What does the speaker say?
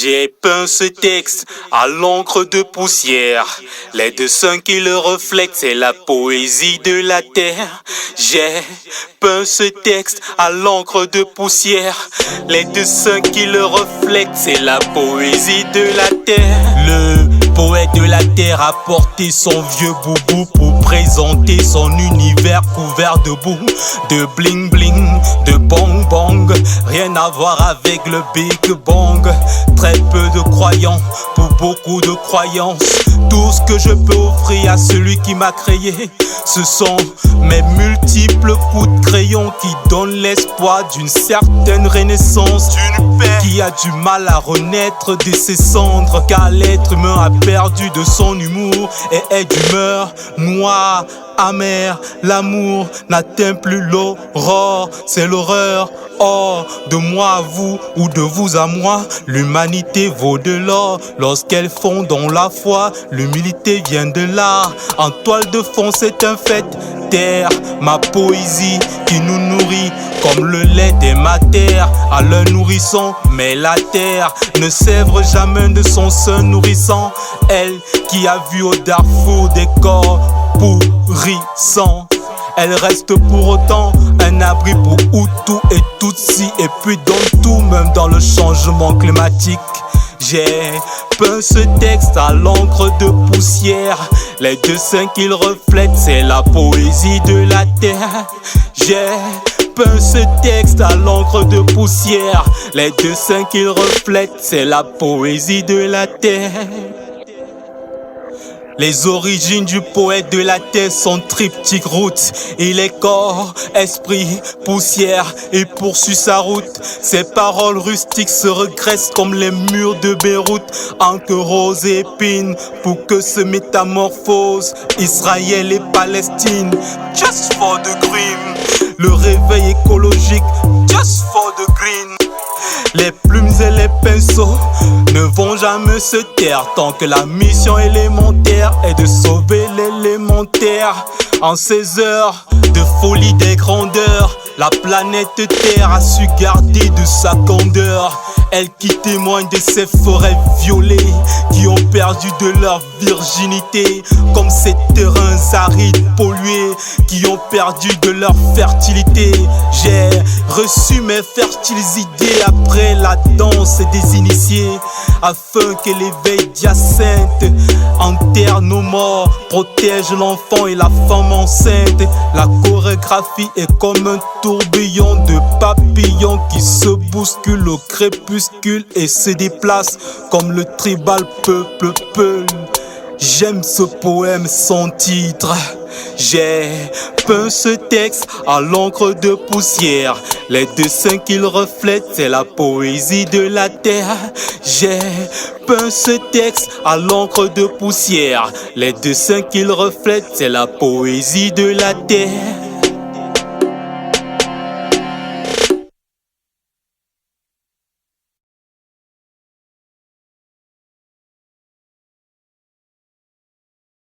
J'ai peint ce texte à l'encre de poussière. Les dessins qui le reflètent, c'est la poésie de la terre. J'ai peint ce texte à l'encre de poussière. Les dessins qui le reflètent, c'est la poésie de la terre. Le poète de la terre a porté son vieux boubou pour présenter son univers couvert de boue, de bling bling, de bang bang. Rien à voir avec le Big Bang. Très peu de croyants pour beaucoup de croyances. Tout ce que je peux offrir à celui qui m'a créé, ce sont mes multiples coups de crayon qui donnent l'espoir d'une certaine renaissance, d'une paix qui a du mal à renaître de ses cendres, car l'être humain a perdu de son humour et est d'humeur noire, amère. L'amour n'atteint plus l'aurore, c'est l'horreur. Or, de moi à vous ou de vous à moi, l'humanité vaut de l'or. Lorsqu'elle fond dans la foi, l'humilité vient de là. En toile de fond, c'est un fait. Terre, ma poésie qui nous nourrit comme le lait des matières à leur nourrisson. Mais la terre ne sèvre jamais de son sein nourrissant. Elle qui a vu au Darfour des corps pourrissants, elle reste pour autant un abri pour Hutu et Tutsi, et puis dans tout, même dans le changement climatique. J'ai peint ce texte à l'encre de poussière. Les dessins qu'il reflète, c'est la poésie de la terre. J'ai peint ce texte à l'encre de poussière. Les dessins qu'il reflète, c'est la poésie de la terre. Les origines du poète de la terre sont triptyque route. Il est corps, esprit, poussière et poursuit sa route. Ses paroles rustiques se regressent comme les murs de Beyrouth. Encre rose et épine pour que se métamorphose Israël et Palestine. Just for the green. Le réveil écologique. Just for the green. Les plumes et les pinceaux ne vont jamais se taire tant que la mission élémentaire est de sauver l'élémentaire. En ces heures de folie des grandeurs, la planète Terre a su garder de sa candeur. Elle qui témoigne de ces forêts violées qui ont perdu de leur virginité, comme ces terrains arides pollués qui ont perdu de leur fertilité. J'ai reçu mes fertiles idées après la danse des initiés, afin que l'éveil d'Hyacinthe enterre nos morts, protège l'enfant et la femme enceinte. La chorégraphie est comme un tourbillon de papillons qui se bousculent au crépuscule et se déplace comme le tribal peuple Peul. J'aime ce poème sans titre. J'ai peint ce texte à l'encre de poussière. Les dessins qu'il reflète, c'est la poésie de la terre. J'ai peint ce texte à l'encre de poussière. Les dessins qu'il reflète, c'est la poésie de la terre.